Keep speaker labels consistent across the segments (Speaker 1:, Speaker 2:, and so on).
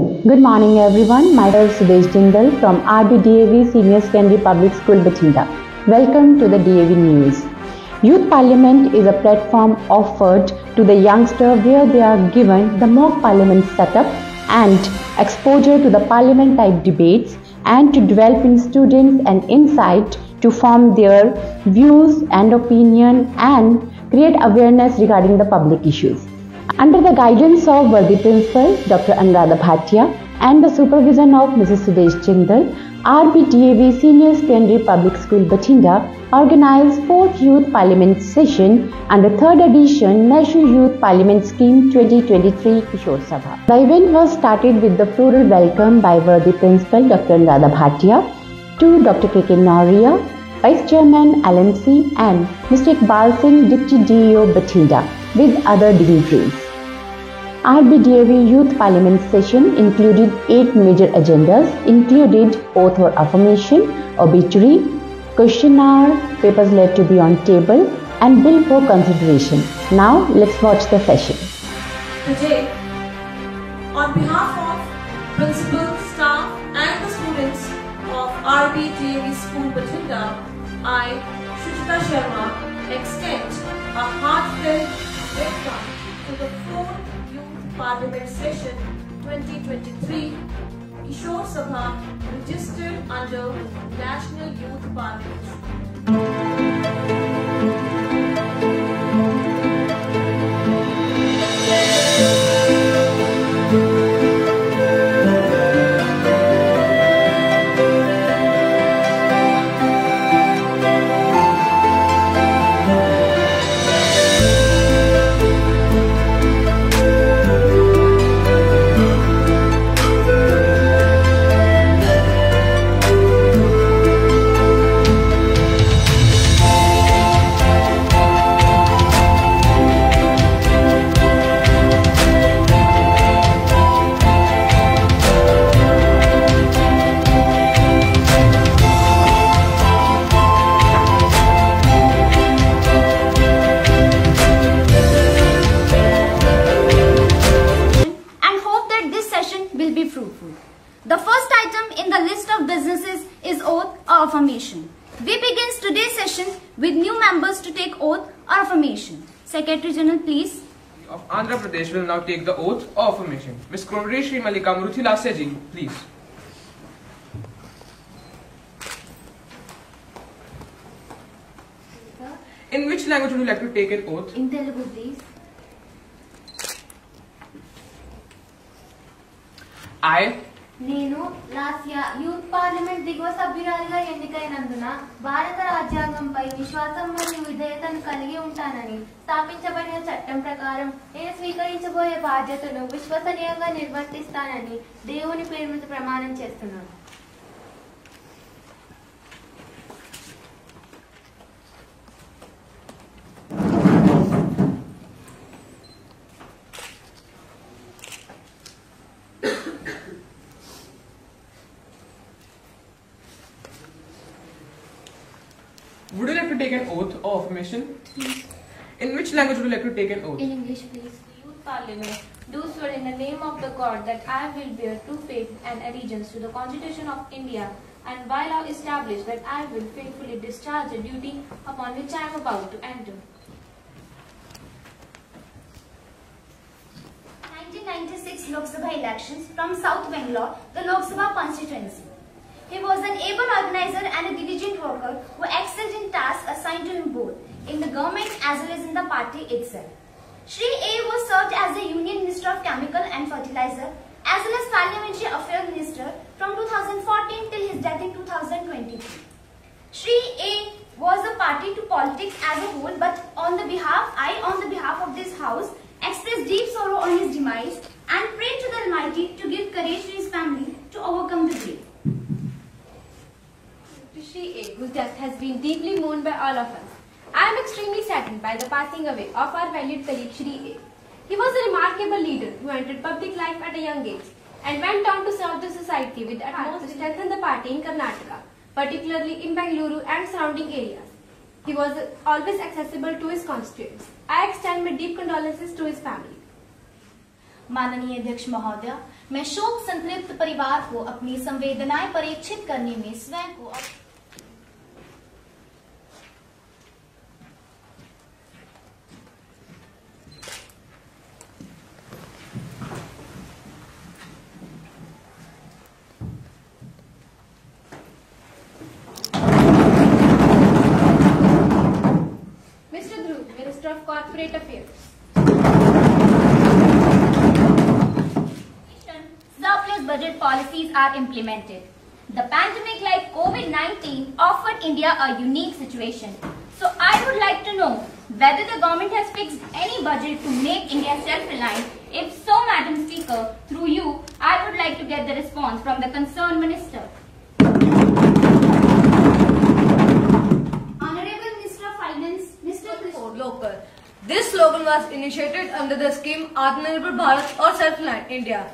Speaker 1: Good morning everyone. Myself Sudesh Jindal from RBDAV Senior Secondary Public School Bathinda. Welcome to the DAV News. Youth Parliament is a platform offered to the youngster where they are given the mock parliament setup and exposure to the parliament type debates and to develop in students an insight to form their views and opinion and create awareness regarding the public issues. Under the guidance of worthy Principal Dr. Anuradha Bhatia and the supervision of Mrs. Sudesh Jindal, RBDAV Senior Secondary Public School Bathinda organized 4th Youth Parliament Session under 3rd edition National Youth Parliament Scheme 2023 Kishore Sabha. The event was started with the floral welcome by worthy Principal Dr. Anuradha Bhatia to Dr. K.K. Nauria, Vice Chairman LMC and Mr. Iqbal Singh, Deputy DEO Bathinda with other dignitaries. RBDAV Youth Parliament Session included 8 major agendas, included oath or affirmation, obituary, questionnaire, papers left to be on table and bill for consideration. Now let's watch the session.
Speaker 2: Today, on behalf of principal, staff and the students of RBDAV School Bathinda, I, Shuchita Sharma, extend a heartfelt welcome to the 4th Youth Parliament Session 2023 Kishore Sabha registered under National Youth Parliament.
Speaker 3: The first item in the list of businesses is oath or affirmation. We begin today's session with new members to take oath or affirmation. Secretary General, please.
Speaker 4: Of Andhra Pradesh will now take the oath or affirmation. Ms. Krovri Shri Malika Mruthilasya ji, please. In which language would you like to take an oath?
Speaker 3: In Telugu, please.
Speaker 4: I.
Speaker 5: నేను Lasya youth parliament దిగువ సభ్యురాలిగా ఎన్నికైనందున భారత రాజ్యాంగంపై విశ్వాసం మరియు విధేయతను కలిగి ఉంటానని స్థాపించబడిన చట్టం ప్రకారం నేను స్వీకరించబోయే బాధ్యతను విశ్వసనీయంగా నిర్వర్తిస్తానని దేవుని పేరు మీద ప్రమాణం చేస్తున్నాను.
Speaker 4: Would you like to take an oath or affirmation? In which language would you like to take an oath?
Speaker 5: In English, please. Youth Parliament do swear in the name of the God that I will bear true faith and allegiance to the Constitution of India and by law establish that I will faithfully discharge the duty upon which I am about to enter.
Speaker 3: 1996 Lok Sabha elections from South Bangalore, the Lok Sabha constituency. He was an able organizer and a diligent worker who excelled in tasks assigned to him both in the government as well as in the party itself. Shri A was served as the Union Minister of Chemical and Fertilizer as well as Parliamentary Affairs Minister from 2014 till his death in 2023. Shri A was a party to politics as a whole, but on the behalf of this house, expressed deep sorrow on his demise and prayed to the Almighty to give courage to his family to overcome the grave.
Speaker 5: Shri A, whose death has been deeply mourned by all of us. I am extremely saddened by the passing away of our valued colleague Shri A. He was a remarkable leader who entered public life at a young age and went on to serve the society with utmost to strengthen the party in Karnataka, particularly in Bengaluru and surrounding areas. He was always accessible to his constituents. I extend my deep condolences to his family.
Speaker 6: माननीय अध्यक्ष महोदय,
Speaker 3: मैं शोक संतृप्त परिवार को अपनी संवेदनाएं परीक्षित करने में स्वयं को
Speaker 5: Mr. Dhruv, Minister of Corporate Affairs.
Speaker 3: Surplus budget policies are implemented. The pandemic like COVID-19 offered India a unique situation. So I would like to know whether the government has fixed any budget to make India self-reliant. If so, Madam Speaker, through you, I would like to get the response from the concerned minister.
Speaker 5: Honorable Minister of Finance, Mr.
Speaker 6: For local. This slogan was initiated under the scheme Atmanirbhar Bharat or Self-Reliant India.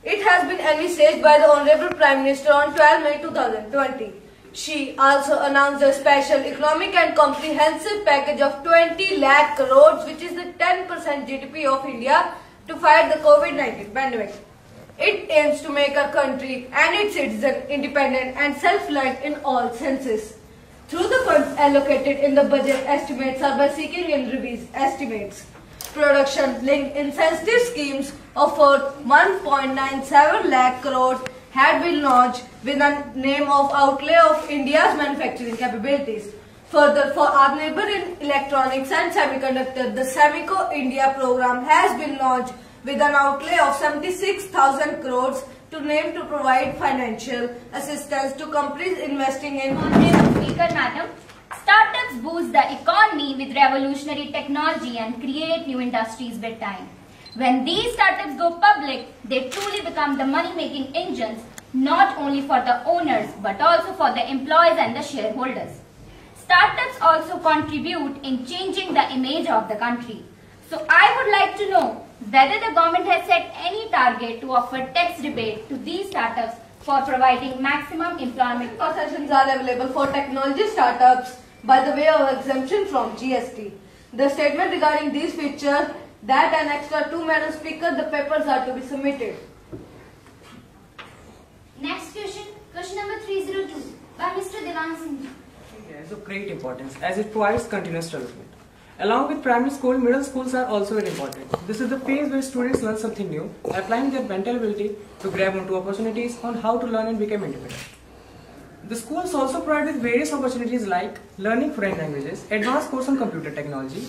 Speaker 6: It has been envisaged by the Honorable Prime Minister on 12 May 2020. She also announced a special economic and comprehensive package of 20 lakh crores, which is the 10% GDP of India, to fight the COVID-19 pandemic. It aims to make our country and its citizens independent and self-reliant in all senses. Through the funds allocated in the budget, estimates are by seeking in reviews estimates. Production-linked incentive schemes of 1.97 lakh crores had been launched with the name of outlay of India's manufacturing capabilities. Further, for Atmanirbhar in electronics and semiconductor, the Semico India program has been launched with an outlay of 76,000 crores to name to provide financial assistance to companies investing in.
Speaker 3: Honorable Speaker, Madam, startups boost the economy with revolutionary technology and create new industries with time. When these startups go public, they truly become the money-making engines, not only for the owners but also for the employees and the shareholders. Startups also contribute in changing the image of the country. So I would like to know whether the government has set any target to offer tax rebate to these startups for providing maximum employment.
Speaker 6: Concessions are available for technology startups by the way of exemption from GST. The statement regarding these features that annexed to Madam Speaker, the papers are to be submitted.
Speaker 3: Next question, question number 302 by Mr. Devan Singh.
Speaker 7: India is of great importance as it provides continuous development. Along with primary school, middle schools are also very important. This is the phase where students learn something new, applying their mental ability to grab onto opportunities on how to learn and become independent. The schools also provide with various opportunities like learning foreign languages, advanced course on computer technology,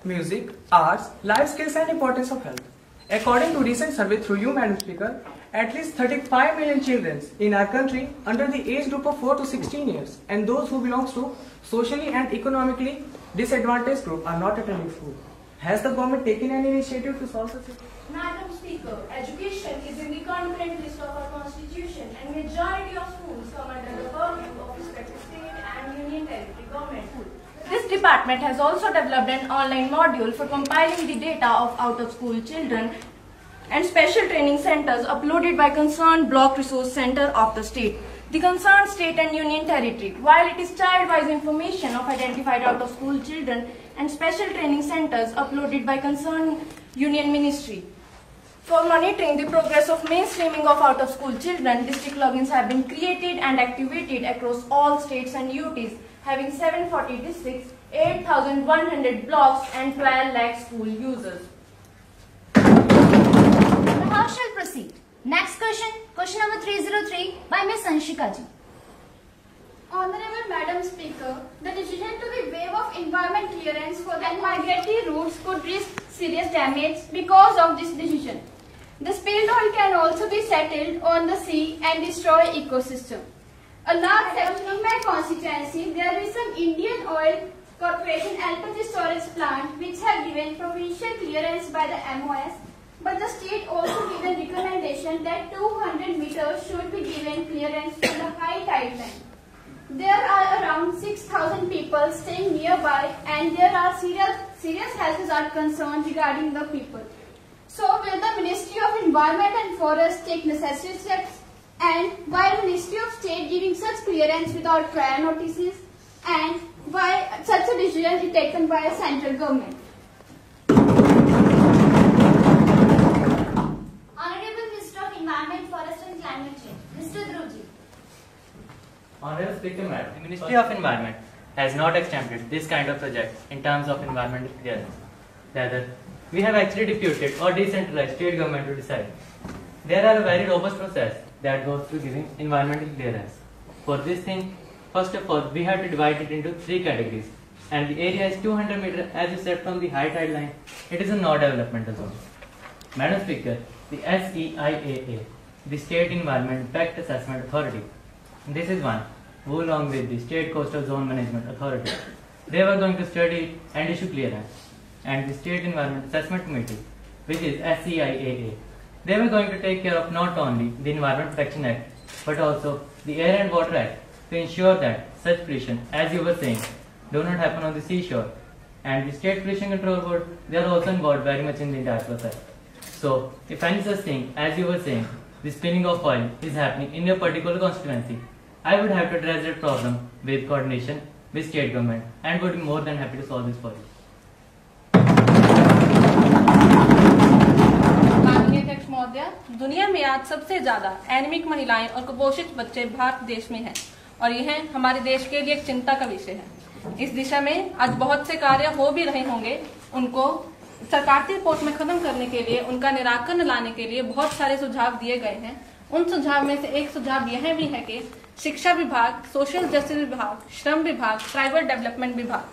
Speaker 7: music, arts, life skills and importance of health. According to recent survey through you, Madam Speaker, at least 35 million children in our country under the age group of 4 to 16 years and those who belong to socially and economically disadvantaged group are not attending school. Has the government taken any initiative to solve such a problem?
Speaker 8: Madam Speaker, education is in the concurrent list of our constitution and majority of schools come under the purview of respective state and union territory government. This department has also developed an online module for compiling the data of out-of-school children and special training centers uploaded by concerned block resource center of the state. The concerned state and union territory, while it is child-wise information of identified out-of-school children and special training centers uploaded by concerned union ministry. For monitoring the progress of mainstreaming of out-of-school children, district logins have been created and activated across all states and UTs, having 740 districts, 8,100 blocks and 12 lakh school users.
Speaker 3: The House shall proceed. Next question, question number 303 by Ms. Anshika ji.
Speaker 5: Honorable Madam Speaker, the decision to be waive of environment clearance for the migratory routes could risk serious damage because of this decision. The spilled oil can also be settled on the sea and destroy ecosystem. A large section of my constituency, there is some Indian Oil Corporation LPG storage plant which have given provincial clearance by the MOS, but the state also given recommendation that 200 meters should be given clearance from the high tide line. There are around 6,000 people staying nearby and there are serious health are concerned regarding the people. So will the Ministry of Environment and Forest take necessary steps? And why Ministry of State giving such clearance without prior notices? And why such a decision is taken by a central government?
Speaker 3: Honorable Minister of climate change. Mr. Dhruv.
Speaker 9: Honorable Speaker, Madam, the Ministry of Environment has not attempted this kind of project in terms of environmental clearance. Rather, we have actually deputed or decentralized state government to decide. There are a very robust process that goes through giving environmental clearance. For this thing, first of all, we have to divide it into 3 categories. And the area is 200 meters, as you said, from the high tide line. It is a non-developmental zone. Madam Speaker, the SEIAA, the State Environment Impact Assessment Authority, this is one who, along with the State Coastal Zone Management Authority, they were going to study and issue clearance. And the State Environment Assessment Committee, which is SEIAA, they were going to take care of not only the Environment Protection Act, but also the Air and Water Act to ensure that such pollution, as you were saying, do not happen on the seashore. And the State Pollution Control Board, they are also involved very much in the entire process. So, if any such thing, as you were saying, the spilling of oil is happening in your particular constituency, I would have to address that problem with coordination with state government and would be more than happy to solve this for you.
Speaker 8: माननीय अध्यक्ष महोदय, दुनिया में आज सबसे ज्यादा anaemic महिलाएं और कुपोषित बच्चे भारत देश में हैं और यह हमारे देश के लिए एक चिंता का विषय है। इस दिशा में आज बहुत से कार्य हो भी रहे होंगे। उनको सरकारी रिपोर्ट में खत्म करने के लिए, उनका निराकरण लाने के लिए बहुत सारे सुझाव दिए गए हैं। उन सुझाव में से एक सुझाव यह भी है कि शिक्षा विभाग, सोशल जस्टिस विभाग, श्रम विभाग, ट्राइबल डेवलपमेंट विभाग,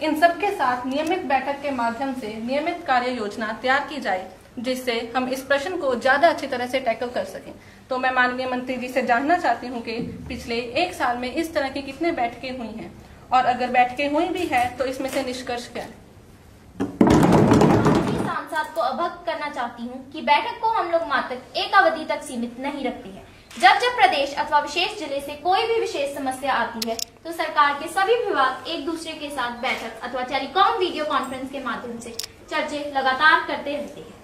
Speaker 8: इन सब के साथ नियमित बैठक के माध्यम से नियमित कार्य योजना तैयार की जाए, जिससे हम इस प्रश्न को ज्यादा अच्छी तरह से टैकल कर सकें। तो मैं माननीय मंत्री जी से जानना चाहती हूं कि पिछले 1 साल में इस तरह की कितने बैठकें हुई हैं और अगर बैठकें हुई भी है तो इसमें से निष्कर्ष क्या है।
Speaker 3: सांसद को अवगत करना चाहती हूं कि बैठक को हम लोग मात्र एक अवधि तक सीमित नहीं रखते हैं। जब जब प्रदेश अथवा विशेष जिले से कोई भी विशेष समस्या आती है तो सरकार के सभी विभाग एक दूसरे के साथ बैठक अथवा टेलीकॉम वीडियो कॉन्फ्रेंस के माध्यम से चर्चा लगातार करते रहते हैं।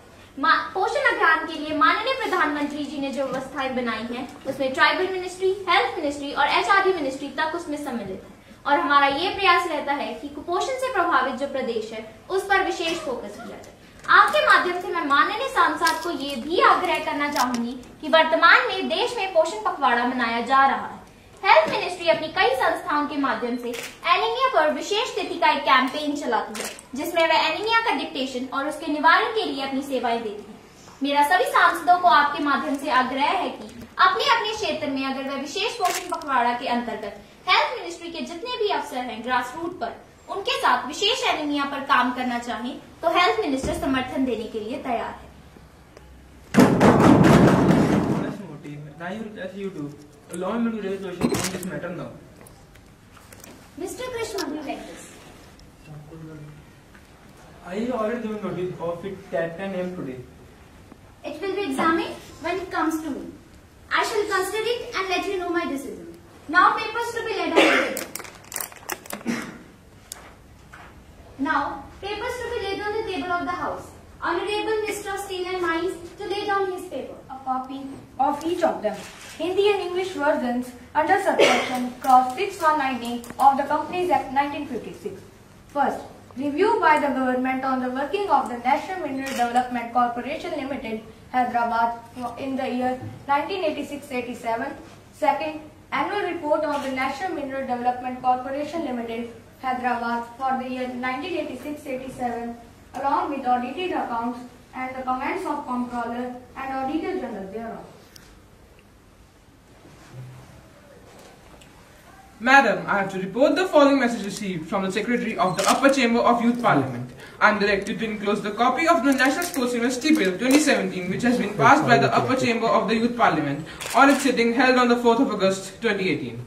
Speaker 3: पोषण अभियान के लिए माननीय प्रधानमंत्री जी ने जो व्यवस्थाएं बनाई हैं उसमें ट्राइबल मिनिस्ट्री, हेल्थ मिनिस्ट्री और HRD मिनिस्ट्री तक उसमें सम्मिलित है और हमारा ये प्रयास रहता है कि कुपोषण से प्रभावित जो प्रदेश है उस पर विशेष फोकस किया जाए। आपके माध्यम से मैं माननीय सांसद को ये भी आग्रह करना चाहूंगी कि वर्तमान में देश में पोषण पखवाड़ा मनाया जा रहा है। हेल्थ मिनिस्ट्री अपनी कई संस्थाओं के माध्यम से एनीमिया पर विशेष स्थिति का एक कैंपेन चलाती है जिसमें वह एनीमिया का डिटेक्शन और उसके निवारण के लिए अपनी सेवाएं देती है। मेरा सभी सांसदों को आपके माध्यम से आग्रह है कि अपने अपने क्षेत्र में अगर वह विशेष पोषण पखवाड़ा के अंतर्गत हेल्थ मिनिस्ट्री के जितने भी अफसर हैं ग्रास रूट पर उनके साथ विशेष एनीमिया पर काम करना चाहें तो हेल्थ मिनिस्टर समर्थन देने के लिए तैयार है।
Speaker 10: Allow me to raise questions on this matter now.
Speaker 3: Mr. Krishna, will you take this?
Speaker 10: I have already given notice of it at 10 a.m. today.
Speaker 3: It will be examined when it comes to me. I shall consider it and let you know my decision. Now papers to be laid on the table. Now papers to be laid on the table of the House. Honorable Mr. Steel and Mines to lay down his paper.
Speaker 6: A copy of each of them. Hindi and English versions under subsection clause 6/119 of the Companies Act 1956. First, review by the government on the working of the National Mineral Development Corporation Limited, Hyderabad in the year 1986-87. Second, annual report of the National Mineral Development Corporation Limited, Hyderabad for the year 1986-87 along with audited accounts and the comments of Comptroller and Auditor General thereof.
Speaker 4: Madam, I have to report the following message received from the Secretary of the Upper Chamber of Youth Parliament. I am directed to enclose the copy of the National Sports University Bill 2017 which has been passed by the Upper Chamber of the Youth Parliament on its sitting held on the 4th of August 2018.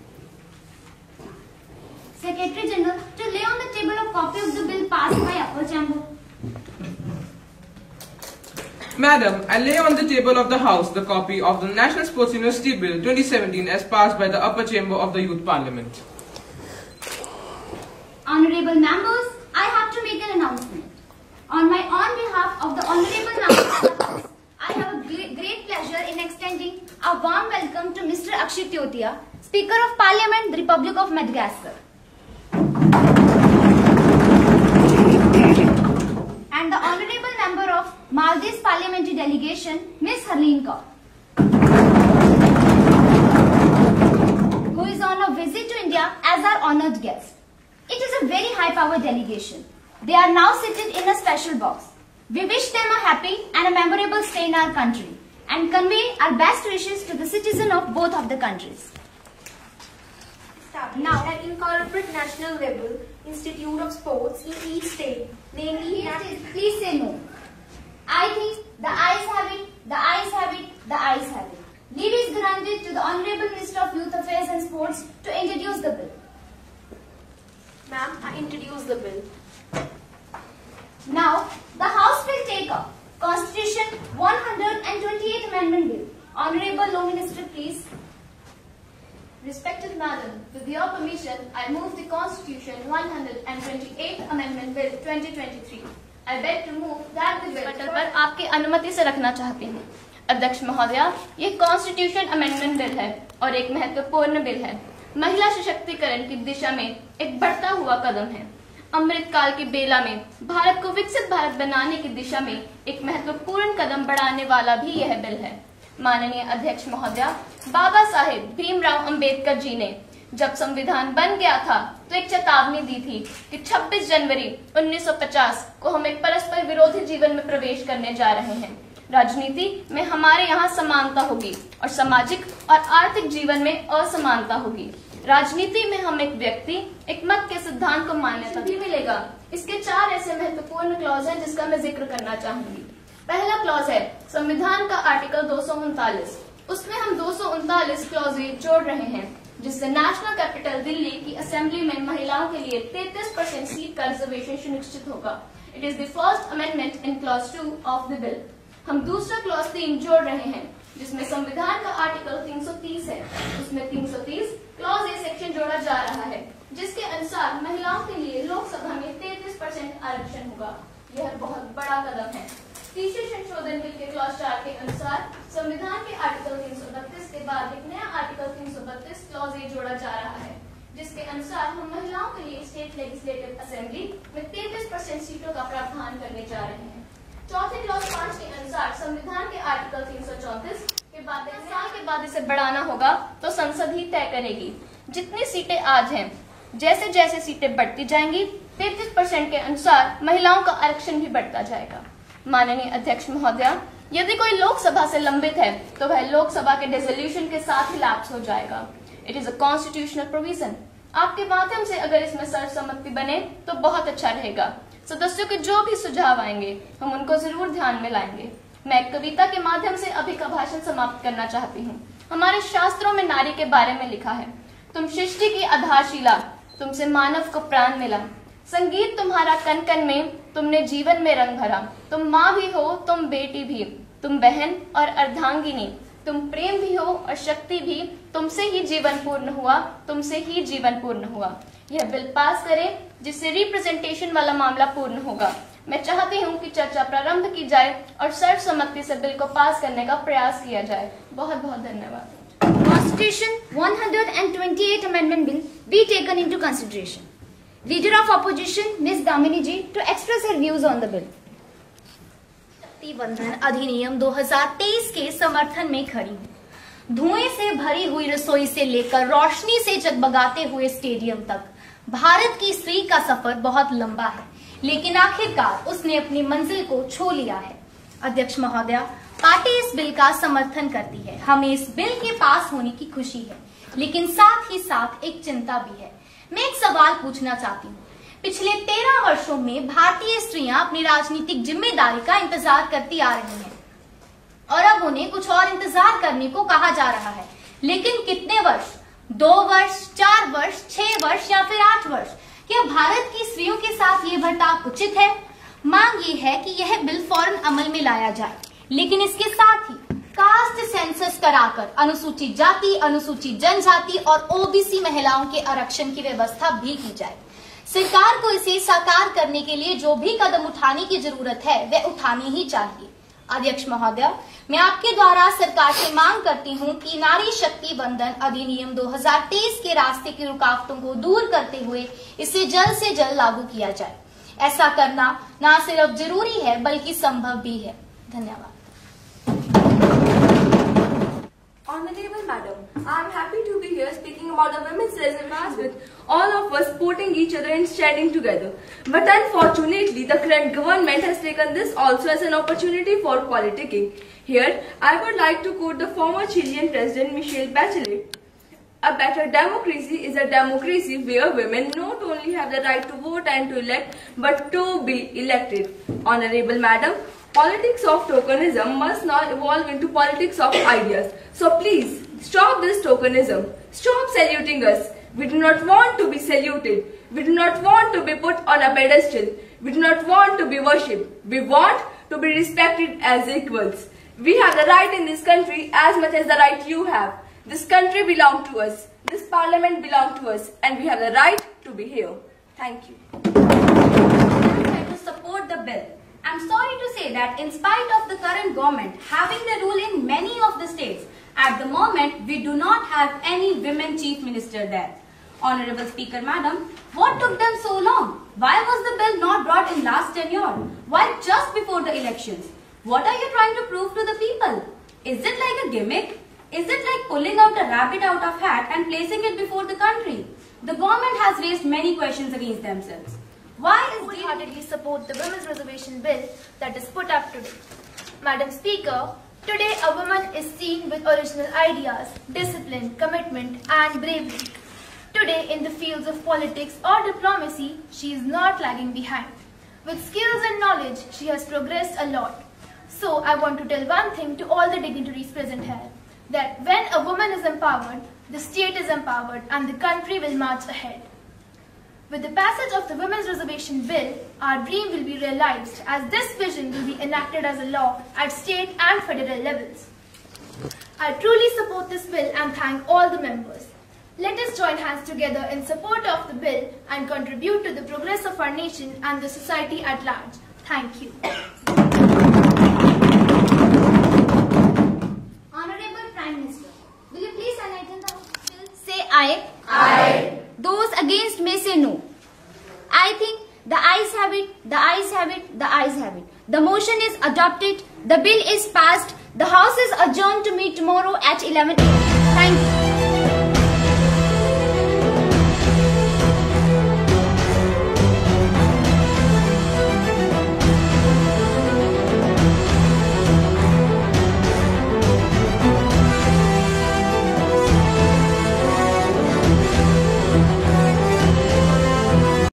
Speaker 3: Secretary General, to lay on the table a copy of the bill passed by Upper Chamber.
Speaker 4: Madam, I lay on the table of the House the copy of the National Sports University Bill 2017 as passed by the Upper Chamber of the Youth Parliament.
Speaker 3: Honorable members, I have to make an announcement. On behalf of the Honorable members of the House, I have a great pleasure in extending a warm welcome to Mr. Akshit Tiotia, Speaker of Parliament, the Republic of Madagascar. And the Honorable Member of Maldives Parliamentary Delegation, Ms. Harleen Kaur. our delegation. They are now seated in a special box. We wish them a happy and a memorable stay in our country and convey our best wishes to the citizens of both of the countries.
Speaker 8: Now, an incorporate national level institute of sports in each state, namely...
Speaker 3: Please say no. I think the ayes have it, the ayes have it, the ayes have it. Leave is granted to the Honorable Minister of Youth Affairs and Sports to introduce the bill.
Speaker 8: Ma'am, I introduce the bill.
Speaker 3: Now, the House will take up Constitution 128 Amendment Bill. Honorable Law Minister, please.
Speaker 5: Respected Madam, with your permission, I move the Constitution 128 Amendment Bill 2023. I beg to move that the bill पर आपकी अनुमति से रखना चाहती हूँ। अध्यक्ष महोदया, ये कॉन्स्टिट्यूशन अमेंडमेंट बिल है और एक महत्वपूर्ण बिल है। महिला सशक्तिकरण की दिशा में एक बढ़ता हुआ कदम है। अमृत काल की बेला में भारत को विकसित भारत बनाने की दिशा में एक महत्वपूर्ण कदम बढ़ाने वाला भी यह बिल है। माननीय अध्यक्ष महोदया, बाबा साहेब भीमराव अंबेडकर जी ने जब संविधान बन गया था तो एक चेतावनी दी थी कि 26 जनवरी 1950 को हम एक परस्पर विरोधी जीवन में प्रवेश करने जा रहे हैं। राजनीति में हमारे यहाँ समानता होगी और सामाजिक और आर्थिक जीवन में असमानता होगी। राजनीति में हम एक व्यक्ति एक मत के सिद्धांत को मान्यता भी मिलेगा। इसके 4 ऐसे महत्वपूर्ण क्लॉज हैं जिसका मैं जिक्र करना चाहूंगी। पहला क्लॉज है संविधान का आर्टिकल 239। उसमें हम 239 क्लॉज जोड़ रहे हैं जिससे नेशनल कैपिटल दिल्ली की असेंबली में महिलाओं के लिए 33% सीट का रिजर्वेशन सुनिश्चित होगा। It is the first amendment in clause 2 of the bill. हम दूसरा क्लॉज 3 जोड़ रहे हैं जिसमें संविधान का आर्टिकल 330 है। उसमें 330 क्लॉज ए सेक्शन जोड़ा जा रहा है जिसके अनुसार महिलाओं के लिए लोकसभा में 33% आरक्षण होगा। यह बहुत बड़ा कदम है। तीसरे संशोधन बिल के क्लॉज 4 के अनुसार संविधान के आर्टिकल 332 के बाद एक नया आर्टिकल 332 क्लॉज ए जोड़ा जा रहा है जिसके अनुसार हम महिलाओं के लिए स्टेट लेजिस्लेटिव असेंबली में 33% सीटों का प्रावधान करने जा रहे हैं। चौथे क्लॉज 5 के अनुसार संविधान के आर्टिकल 334 के बाद 1 साल के बाद इसे बढ़ाना होगा तो संसद ही तय करेगी। जितनी सीटें आज हैं, जैसे जैसे सीटें बढ़ती जाएंगी 33% के अनुसार महिलाओं का आरक्षण भी बढ़ता जाएगा। माननीय अध्यक्ष महोदया, यदि कोई लोकसभा से लंबित है तो वह लोकसभा के डिसोल्यूशन के साथ ही लैप्स हो जाएगा। It is a constitutional provision. आपके माध्यम से अगर इसमें सर्वसम्मति बने तो बहुत अच्छा रहेगा। सदस्यों के जो भी सुझाव आएंगे हम उनको जरूर ध्यान में लाएंगे। मैं एक कविता के माध्यम से अभी का भाषण समाप्त करना चाहती हूँ। हमारे शास्त्रों में नारी के बारे में लिखा है, तुम सृष्टि की आधारशिला, तुमसे मानव को प्राण मिला। संगीत तुम्हारा कन कन में, तुमने जीवन में रंग भरा। तुम माँ भी हो, तुम बेटी भी, तुम बहन और अर्धांगिनी, तुम प्रेम भी हो और शक्ति भी। तुमसे ही जीवन पूर्ण हुआ, तुमसे ही जीवन पूर्ण हुआ। यह बिल पास करें जिससे रिप्रेजेंटेशन वाला मामला पूर्ण होगा। मैं चाहती हूँ कि चर्चा प्रारंभ की जाए और सर्वसम्मति से बिल को पास करने का प्रयास किया जाए। बहुत बहुत धन्यवाद।
Speaker 3: Constitution 128 Amendment Bill be taken into consideration. Leader of Opposition Ms. Damini ji to express her views on the bill. शक्ति बंधन अधिनियम 2023 के समर्थन में खड़ी हूँ। धुएं से भरी हुई रसोई से लेकर रोशनी से जगमगाते हुए स्टेडियम तक भारत की स्त्री का सफर बहुत लंबा है, लेकिन आखिरकार उसने अपनी मंजिल को छू लिया है। अध्यक्ष महोदया, पार्टी इस बिल का समर्थन करती है। हमें इस बिल के पास होने की खुशी है, लेकिन साथ ही साथ एक चिंता भी है। मैं एक सवाल पूछना चाहती हूँ। पिछले 13 वर्षों में भारतीय स्त्रियां अपनी राजनीतिक जिम्मेदारी का इंतजार करती आ रही हैं और अब उन्हें कुछ और इंतजार करने को कहा जा रहा है। लेकिन कितने वर्ष? 2 वर्ष, 4 वर्ष, 6 वर्ष या फिर 8 वर्ष? क्या भारत की स्त्रियों के साथ ये बर्ताव उचित है? मांग ये है कि यह बिल फौरन अमल में लाया जाए, लेकिन इसके साथ ही कास्ट सेंसस कराकर अनुसूचित जाति, अनुसूचित जनजाति और ओबीसी महिलाओं के आरक्षण की व्यवस्था भी की जाए। सरकार को इसे साकार करने के लिए जो भी कदम उठाने की जरूरत है वह उठानी ही चाहिए। अध्यक्ष महोदया, मैं आपके द्वारा सरकार से मांग करती हूं कि नारी शक्ति बंधन अधिनियम 2023 के रास्ते की रुकावटों को दूर करते हुए इसे जल्द से जल्द लागू किया जाए। ऐसा करना न सिर्फ जरूरी है बल्कि संभव भी है। धन्यवाद।
Speaker 8: Honorable Madam, I am happy to be
Speaker 6: here speaking about the women's reservations with all of us supporting each other and standing together. But unfortunately, the current government has taken this also as an opportunity for politicking. Here, I would like to quote the former Chilean President Michelle Bachelet. A better democracy is a democracy where women not only have the right to vote and to elect, but to be elected. Honorable Madam, politics of tokenism must not evolve into politics of ideas. So please, stop this tokenism. Stop saluting us. We do not want to be saluted. We do not want to be put on a pedestal. We do not want to be worshipped. We want to be respected as equals. We have the right in this country as much as the right you have. This country belongs to us. This parliament belongs to us. And we have the right to be here. Thank you.
Speaker 3: I to support the bill. I'm sorry to say that in spite of the current government having the rule in many of the states, at the moment we do not have any women chief minister there. Honorable Speaker Madam, what took them so long? Why was the bill not brought in last tenure? Why just before the elections? What are you trying to prove to the people? Is it like a gimmick? Is it like pulling out a rabbit out of hat and placing it before the country? The government has raised many questions against themselves. Why is
Speaker 11: wholeheartedly support the women's reservation bill that is put up today? Madam Speaker, today a woman is seen with original ideas, discipline, commitment and bravery. Today in the fields of politics or diplomacy, she is not lagging behind. With skills and knowledge, she has progressed a lot. So I want to tell one thing to all the dignitaries present here, that when a woman is empowered, the state is empowered and the country will march ahead. With the passage of the Women's Reservation Bill, our dream will be realized as this vision will be enacted as a law at state and federal levels. I truly support this bill and thank all the members. Let us join hands together in support of the bill and contribute to the progress of our nation and the society at large. Thank you.
Speaker 3: Honorable Prime Minister, will you please enlighten the bill? Say aye. Aye. Those against may say no. I think the ayes have it, the ayes have it, the ayes have it. The motion is adopted. The bill is passed. The House is adjourned to meet tomorrow at 11 a.m. Thank you.